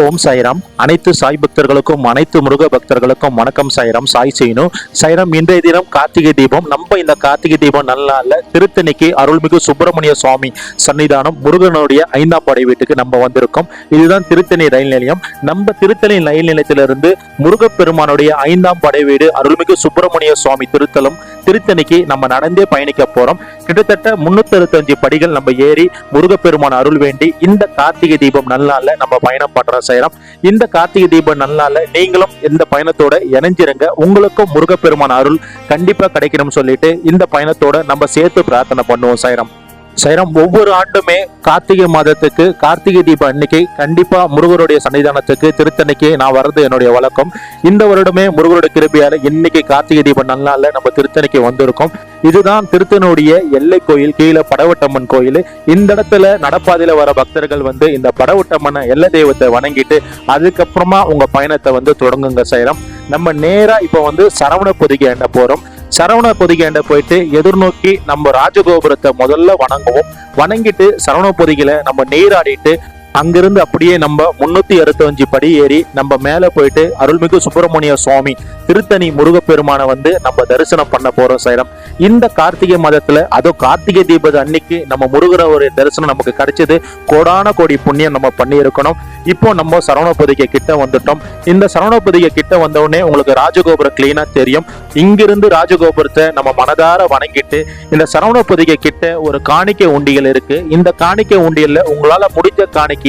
ஓம் சாய்ராம். அனைத்து சாய் பக்தர்களுக்கும் அனைத்து முருக பக்தர்களுக்கும் வணக்கம். சாய்ராம், சாய் செய்யணும். சாய்ராம், இன்றைய தினம் கார்த்திகை தீபம். நம்ம இந்த கார்த்திகை தீபம் நல்ல திருத்தணிக்கு அருள்மிகு சுப்பிரமணிய சுவாமி சன்னிதானம் முருகனுடைய 5ஆம் படை வீட்டுக்கு நம்ம வந்திருக்கோம். இதுதான் திருத்தணி ரயில் நிலையம். நம்ம திருத்தணி ரயில் நிலையத்திலிருந்து முருகப்பெருமானுடைய 5ஆம் படை வீடு அருள்மிகு சுப்பிரமணிய சுவாமி திருத்தலம் திருத்தணிக்கு நம்ம நடந்தே பயணிக்க போறோம். கிட்டத்தட்ட 365 படிகள் நம்ம ஏறி முருகப்பெருமான அருள் வேண்டி இந்த கார்த்திகை தீபம் நல்லால நம்ம பயணம் பண்றோம். செய்யறோம். இந்த கார்த்திகை தீபம் நல்லால நீங்களும் இந்த பயணத்தோட இணைஞ்சிருங்க. உங்களுக்கும் முருகப்பெருமான அருள் கண்டிப்பா கிடைக்கணும்னு சொல்லிட்டு இந்த பயணத்தோட நம்ம சேர்த்து பிரார்த்தனை பண்ணுவோம். சாய்ராம். சாய்ராம், ஒவ்வொரு ஆண்டுமே கார்த்திகை மாதத்துக்கு கார்த்திகை தீபம் அன்னைக்கு கண்டிப்பா முருகருடைய சன்னிதானத்துக்கு திருத்தணிக்கு நான் வர்றது என்னுடைய வழக்கம். இந்த வருடமே முருகருடைய கிருபையால இன்னைக்கு கார்த்திகை தீபம் நல்லால நம்ம திருத்தணிக்கு வந்திருக்கோம். இதுதான் திருத்தணியுடைய எல்லை கோயில், கீழே படவட்டம்மன் கோயில். இந்த இடத்துல நடப்பாதையில வர பக்தர்கள் இந்த படவட்டம்மன் எல்லை தெய்வத்தை வணங்கிட்டு அதுக்கப்புறமா உங்க பயணத்தை தொடங்குங்க. சாய்ராம், நம்ம நேரா இப்ப சரவண பொதிகை எண்ண போறோம். சரவண பொதிகை போயிட்டு எதிர்நோக்கி நம்ம ராஜகோபுரத்தை முதல்ல வணங்குவோம். வணங்கிட்டு சரவண பொதிகையில நம்ம நீராடிட்டு அங்கிருந்து அப்படியே நம்ம 365 படி ஏறி நம்ம மேல போயிட்டு அருள்மிகு சுப்பிரமணிய சுவாமி திருத்தணி முருகப்பெருமான நம்ம தரிசனம் பண்ண போறோம். சாய்ராம், இந்த கார்த்திகை மாதத்துல அதுவும் கார்த்திகை தீபம் அன்னைக்கு நம்ம முருகருடைய தரிசனம் நமக்கு கிடைச்சது. கோடான கோடி புண்ணியம் நம்ம பண்ணி இருக்கணும். இப்போ நம்ம சரவண பொதிகை கிட்ட வந்துட்டோம். இந்த சரவண பொதிகை கிட்ட வந்தவுடனே உங்களுக்கு ராஜகோபுரம் கிளீனா தெரியும். இங்கிருந்து ராஜகோபுரத்தை நம்ம மனதார வணங்கிட்டு இந்த சரவண பொதிகை கிட்ட ஒரு காணிக்கை உண்டியல் இருக்கு. இந்த காணிக்கை உண்டியல்ல உங்களால முடிஞ்ச காணிக்கைய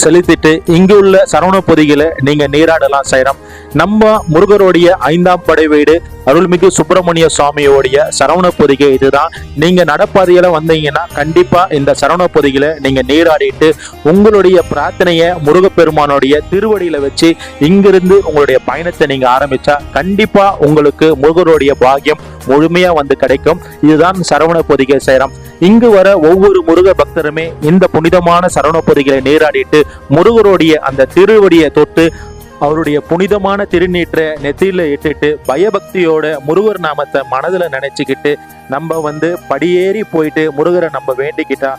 செலுத்திட்டு இங்கு உள்ள சரவண பொதிகையில நீங்க நீராடலாம். சாய்ராம், நம்ம முருகருடைய 5ஆம் படை வீடு அருள்மிகு சுப்பிரமணிய சுவாமியோடைய சரவண பொதிகை இதுதான். நீங்க நடப்பாதையில வந்தீங்கன்னா கண்டிப்பா இந்த சரவண பொதிகையில நீங்க நீராடிட்டு உங்களுடைய பிரார்த்தனைய முருகப்பெருமானுடைய திருவடியில வச்சு இங்கிருந்து உங்களுடைய பயணத்தை நீங்க ஆரம்பிச்சா கண்டிப்பா உங்களுக்கு முருகருடைய பாக்கியம் முழுமையா கிடைக்கும். இதுதான் சரவண பொதிகை. சாய்ராம், இங்கு வர ஒவ்வொரு முருக பக்தருமே இந்த புனிதமான சரவண பொதிகளை நீராடிட்டு முருகருடைய அந்த திருவடியை தொட்டு அவருடைய புனிதமான திருநீற்ற நெத்தியில இட்டுட்டு பயபக்தியோட முருகர் நாமத்தை மனதுல நினைச்சுக்கிட்டு நம்ம படியேறி போயிட்டு முருகரை நம்ம வேண்டிக்கிட்டா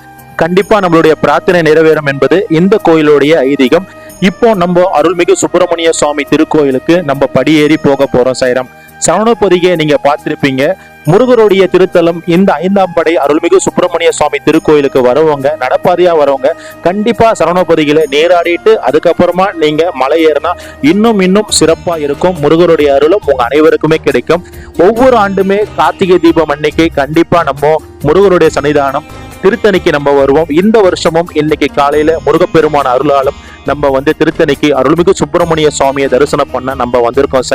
கண்டிப்பா நம்மளுடைய பிரார்த்தனை நிறைவேறும் என்பது இந்த கோயிலுடைய ஐதீகம். இப்போ நம்ம அருள்மிகு சுப்பிரமணிய சுவாமி திருக்கோயிலுக்கு நம்ம படியேறி போக போறோம். சாய்ராம், சரவண பொதிகை நீங்க பார்த்திருப்பீங்க. முருகருடைய திருத்தலம் இந்த 5ஆம் படை அருள்மிகு சுப்பிரமணிய சுவாமி திருக்கோயிலுக்கு வரவங்க, நடப்பாதையா வரவங்க கண்டிப்பா சரவண பொதிகையில நீராடிட்டு அதுக்கப்புறமா நீங்க மலை ஏறினா இன்னும் சிறப்பா இருக்கும். முருகருடைய அருளும் உங்க அனைவருக்குமே கிடைக்கும். ஒவ்வொரு ஆண்டுமே கார்த்திகை தீபம் அன்னைக்கு கண்டிப்பா நம்ம முருகருடைய சன்னிதானம் திருத்தணிக்கு நம்ம வருவோம். இந்த வருஷமும் இன்னைக்கு காலையில முருகப்பெருமான அருளாலும் நம்ம திருத்தணிக்கு அருள்மிகு சுப்பிரமணிய சுவாமியை தரிசனம் பண்ண நம்ம வந்திருக்கோம்.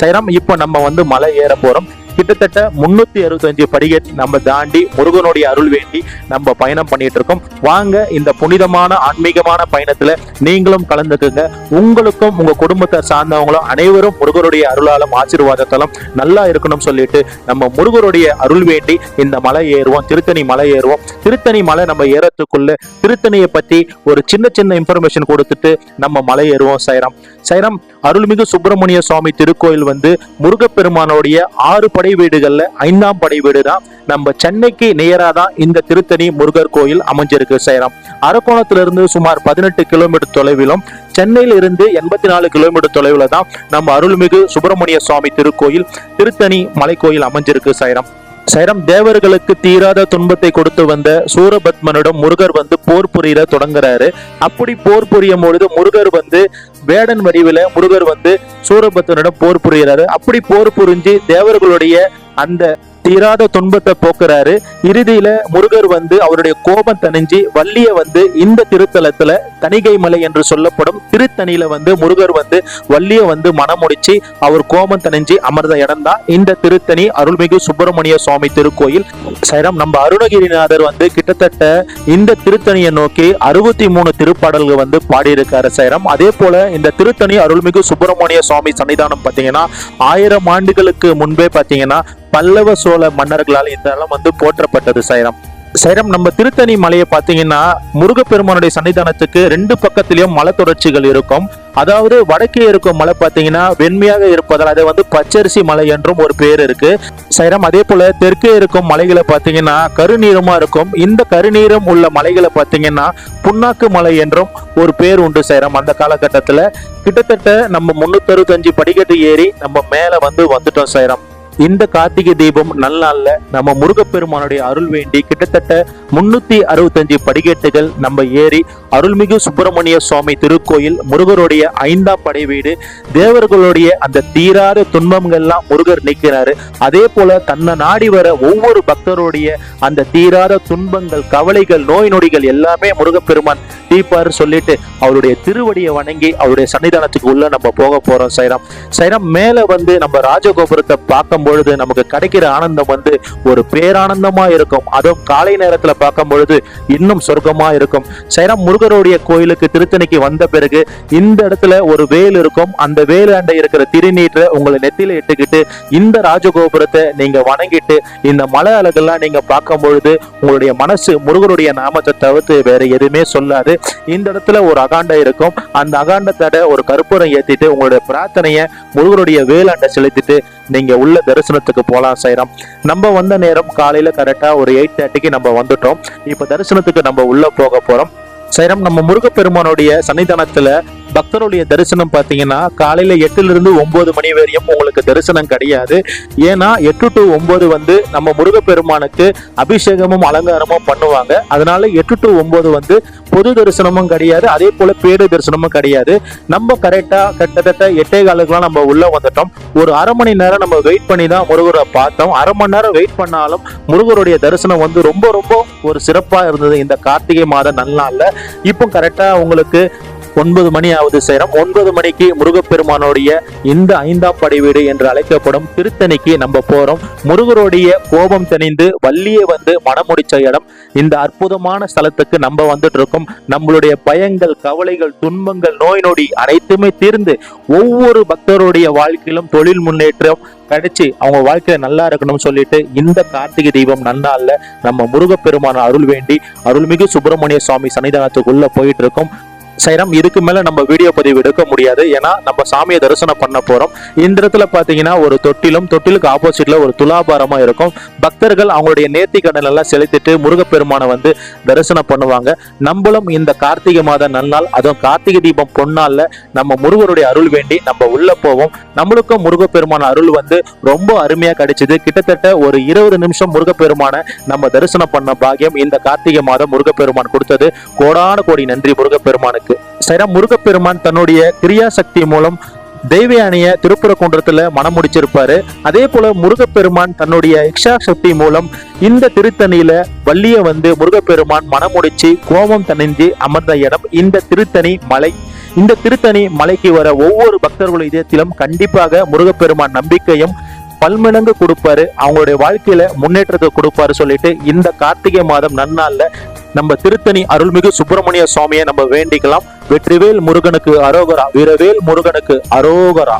சாய்ராம், இப்ப நம்ம மலை ஏற போறோம். கிட்டத்தட்ட 365 படிகள் நம்ம தாண்டி முருகனுடைய அருள் வேண்டி நம்ம பயணம் பண்ணிட்டு இருக்கோம். வாங்க இந்த புனிதமான ஆன்மீகமான பயணத்துல நீங்களும் கலந்துக்குங்க. உங்களுக்கும் உங்க குடும்பத்தை சார்ந்தவங்களும் அனைவரும் முருகருடைய அருளாலும் ஆசீர்வாதத்தாலும் நல்லா இருக்கணும் சொல்லிட்டு நம்ம முருகருடைய அருள் வேண்டி இந்த மலை ஏறுவோம். திருத்தணி மலை ஏறுவோம். திருத்தணி மலை நம்ம ஏறத்துக்குள்ள திருத்தணியை பத்தி ஒரு சின்ன இன்ஃபர்மேஷன் கொடுத்துட்டு நம்ம மலை ஏறுவோம். சாய்ராம், அருள்மிகு சுப்பிரமணிய சுவாமி திருக்கோயில் முருகப்பெருமானுடைய 6 படை வீடுகள்ல 5ஆம் படை வீடு தான். நம்ம சென்னைக்கு நேரா தான் இந்த திருத்தணி முருகர் கோயில் அமைஞ்சிருக்கு. சாய்ராம், அரக்கோணத்திலிருந்து சுமார் 18 கிலோமீட்டர் தொலைவிலும் சென்னையில இருந்து 84 கிலோமீட்டர் தொலைவுல தான் நம்ம அருள்மிகு சுப்பிரமணிய சுவாமி திருக்கோயில் திருத்தணி மலைக்கோயில் அமைஞ்சிருக்கு. சாய்ராம், தேவர்களுக்கு தீராத துன்பத்தை கொடுத்து வந்த சூரபத்மனிடம் முருகர் போர் புரியிற தொடங்குறாரு. அப்படி போர் புரியும் பொழுது முருகர் வேடன் வடிவில முருகர் சூரபத்மனிடம் போர் புரிகிறாரு. அப்படி போர் புரிஞ்சு தேவர்களுடைய அந்த தீராத துன்பத்தை போக்குறாரு. இறுதியில முருகர் அவருடைய கோபம் தணிஞ்சு வள்ளிய இந்த திருத்தலத்துல தணிகை மலை என்று சொல்லப்படும் திருத்தணியில முருகர் வள்ளிய மனமுடிச்சு அவர் கோபம் தணிஞ்சு அமர்ந்த இடம் தான் இந்த திருத்தணி அருள்மிகு சுப்பிரமணிய சுவாமி திருக்கோயில். சாய்ராம், நம்ம அருணகிரிநாதர் கிட்டத்தட்ட இந்த திருத்தணியை நோக்கி 63 திருப்பாடல்கள் பாடியிருக்காரு. சாய்ராம், அதே போல இந்த திருத்தணி அருள்மிகு சுப்பிரமணிய சுவாமி சன்னிதானம் பாத்தீங்கன்னா 1000 ஆண்டுகளுக்கு முன்பே பாத்தீங்கன்னா பல்லவ சோழ மன்னர்களால் இந்த இடம் போற்றப்பட்டது. சாய்ராம், சைரம் நம்ம திருத்தணி மலையை பார்த்தீங்கன்னா முருகப்பெருமானுடைய சன்னிதானத்துக்கு ரெண்டு பக்கத்திலயும் மலை தொடர்ச்சிகள் இருக்கும். அதாவது வடக்கே இருக்கும் மலை பார்த்தீங்கன்னா வெண்மையாக இருப்பதால் அதை வந்து பச்சரிசி மலை என்றும் ஒரு பேர் இருக்கு சைரம். அதே போல தெற்கே இருக்கும் மலைகளை பார்த்தீங்கன்னா கருநீரமா இருக்கும். இந்த கருநீரம் உள்ள மலைகளை பார்த்தீங்கன்னா புண்ணாக்கு மலை என்றும் ஒரு பேர் உண்டு சைரம். அந்த காலகட்டத்துல கிட்டத்தட்ட நம்ம 365 படிக்கட்டு ஏறி நம்ம மேல வந்துட்டோம் சைரம். இந்த கார்த்திகை தீபம் நல்லால நம்ம முருகப்பெருமானுடைய அருள் வேண்டி கிட்டத்தட்ட 365 படிக்கட்டுகள் நம்ம ஏறி அருள்மிகு சுப்பிரமணிய சுவாமி திருக்கோயில் முருகருடைய 5ஆம் படை வீடு தேவர்களுடைய அந்த தீராத துன்பங்கள்லாம் முருகர் நீக்கிறாரு. அதே போல தன்னை நாடி வர ஒவ்வொரு பக்தருடைய அந்த தீராத துன்பங்கள் கவலைகள் நோய் நொடிகள் எல்லாமே முருகப்பெருமான் தீர்ப்பாரு சொல்லிட்டு அவருடைய திருவடியை வணங்கி அவருடைய சன்னிதானத்துக்கு உள்ள நம்ம போக போறோம் சைரம். சைரம் மேல நம்ம ராஜகோபுரத்தை பார்க்கும் பொழுது நமக்கு கிடைக்கிற ஆனந்தம் ஒரு பேரானந்தமா இருக்கும். அதுவும் காலை நேரத்துல பார்க்கும் பொழுது இன்னும் சொர்க்கமா இருக்கும் சைரம். முருகருடைய கோயிலுக்கு திருத்தணிக்கு வந்த பிறகு இந்த இடத்துல ஒரு வேல் இருக்கும். அந்த வேல் அண்டை இருக்கிற திருநீற்றை உங்களை நெத்தியில இட்டுக்கிட்டு இந்த ராஜகோபுரத்தை நீங்க வணங்கிட்டு இந்த மலை அழகெல்லாம் நீங்க பார்க்கும் பொழுது உங்களுடைய மனசு முருகருடைய நாமத்தை தவிர்த்து வேற எதுவுமே சொல்லாது. இந்த இடத்துல ஒரு அகாண்டை இருக்கும். அந்த அகாண்டத்தோட ஒரு கற்பூரம் ஏத்திட்டு உங்களுடைய பிரார்த்தனைய முருகருடைய வேலாண்டை செலுத்திட்டு நீங்க உள்ள தரிசனத்துக்கு போலாம் சைரம். நம்ம வந்த நேரம் காலையில கரெக்டா ஒரு 8:30க்கு நம்ம வந்துட்டோம். இப்ப தரிசனத்துக்கு நம்ம உள்ள போக போறோம் சைரம். நம்ம முருகப்பெருமானுடைய சன்னிதானத்துல பக்தருடைய தரிசனம் பார்த்தீங்கன்னா காலையில 8லிருந்து 9 மணி வரையும் உங்களுக்கு தரிசனம் கிடையாது. ஏன்னா 8 to 9 நம்ம முருகப்பெருமானுக்கு அபிஷேகமும் அலங்காரமும் பண்ணுவாங்க. அதனால 8 to 9 பொது தரிசனமும் கிடையாது, அதே போல பேடு தரிசனமும் கிடையாது. நம்ம கரெக்டா கிட்டத்தட்ட 8:15 நம்ம உள்ள வந்துட்டோம். ஒரு அரை மணி நேரம் நம்ம வெயிட் பண்ணி தான் முருகரை பார்த்தோம். அரை மணி நேரம் வெயிட் பண்ணாலும் முருகருடைய தரிசனம் ரொம்ப ரொம்ப ஒரு சிறப்பா இருந்தது இந்த கார்த்திகை மாத நல்லால. இப்போ கரெக்டா உங்களுக்கு 9 மணி ஆகுது சைரம். 9 மணிக்கு முருகப்பெருமானுடைய இந்த 5ஆம் படை வீடு என்று அழைக்கப்படும் திருத்தணிக்கு நம்ம போறோம். முருகருடைய கோபம் தணிந்து வள்ளியே மனமுடிச்ச இடம். இந்த அற்புதமான ஸ்தலத்துக்கு நம்ம வந்துட்டு இருக்கோம். நம்மளுடைய பயங்கள் கவலைகள் துன்பங்கள் நோய் நொடி அனைத்துமே தீர்ந்து ஒவ்வொரு பக்தருடைய வாழ்க்கையிலும் தொழில் முன்னேற்றம் கிடைச்சி அவங்க வாழ்க்கையில நல்லா இருக்கணும்னு சொல்லிட்டு இந்த கார்த்திகை தீபம் நன்னால நம்ம முருகப்பெருமான அருள் வேண்டி அருள்மிகு சுப்பிரமணிய சுவாமி சன்னிதானத்துக்குள்ள போயிட்டு இருக்கோம் சைரம். இதுக்கு மேல நம்ம வீடியோ பதிவு எடுக்க முடியாது. ஏன்னா நம்ம சாமியை தரிசனம் பண்ண போறோம். இந்த இடத்துல பாத்தீங்கன்னா ஒரு தொட்டிலுக்கு ஆப்போசிட்ல ஒரு துலாபாரமா இருக்கும். பக்தர்கள் அவங்களுடைய நேர்த்தி கடன் எல்லாம் செலுத்திட்டு முருகப்பெருமானை தரிசனம் பண்ணுவாங்க. நம்மளும் இந்த கார்த்திகை மாத நன்னாள் அதுவும் கார்த்திகை தீபம் பொன்னாள்ல நம்ம முருகருடைய அருள் வேண்டி நம்ம உள்ள போவோம். நம்மளுக்கும் முருகப்பெருமான அருள் ரொம்ப அருமையா கிடைச்சது. கிட்டத்தட்ட ஒரு 20 நிமிஷம் முருகப்பெருமான நம்ம தரிசனம் பண்ண பாக்கியம் இந்த கார்த்திகை மாதம் முருகப்பெருமான் கொடுத்தது. கோடான கோடி நன்றி முருகப்பெருமானுக்கு சைரம். முருகப்பெருமான் தன்னுடைய கிரியா சக்தி மூலம் தெய்வயானைய திருப்பரங்குன்றத்துல மனம் முடிச்சிருப்பாரு. அதே போல முருகப்பெருமான் தன்னுடைய இக்ஷா சக்தி மூலம் இந்த திருத்தணியில வள்ளிய முருகப்பெருமான் மனம் முடிச்சு கோபம் தணிஞ்சு அமர்ந்த இடம் இந்த திருத்தணி மலை. இந்த திருத்தணி மலைக்கு வர ஒவ்வொரு பக்தர்களுடைய இதயத்திலும் கண்டிப்பாக முருகப்பெருமான் நம்பிக்கையும் பல்மடங்கு கொடுப்பாரு, அவங்களுடைய வாழ்க்கையில முன்னேற்றத்தை கொடுப்பாரு சொல்லிட்டு இந்த கார்த்திகை மாதம் நன்னாள்ல நம்ம திருத்தணி அருள்மிகு சுப்பிரமணிய சுவாமியை நம்ம வேண்டிக்கலாம். வெற்றிவேல் முருகனுக்கு அரோகரா, வீரவேல் முருகனுக்கு அரோகரா.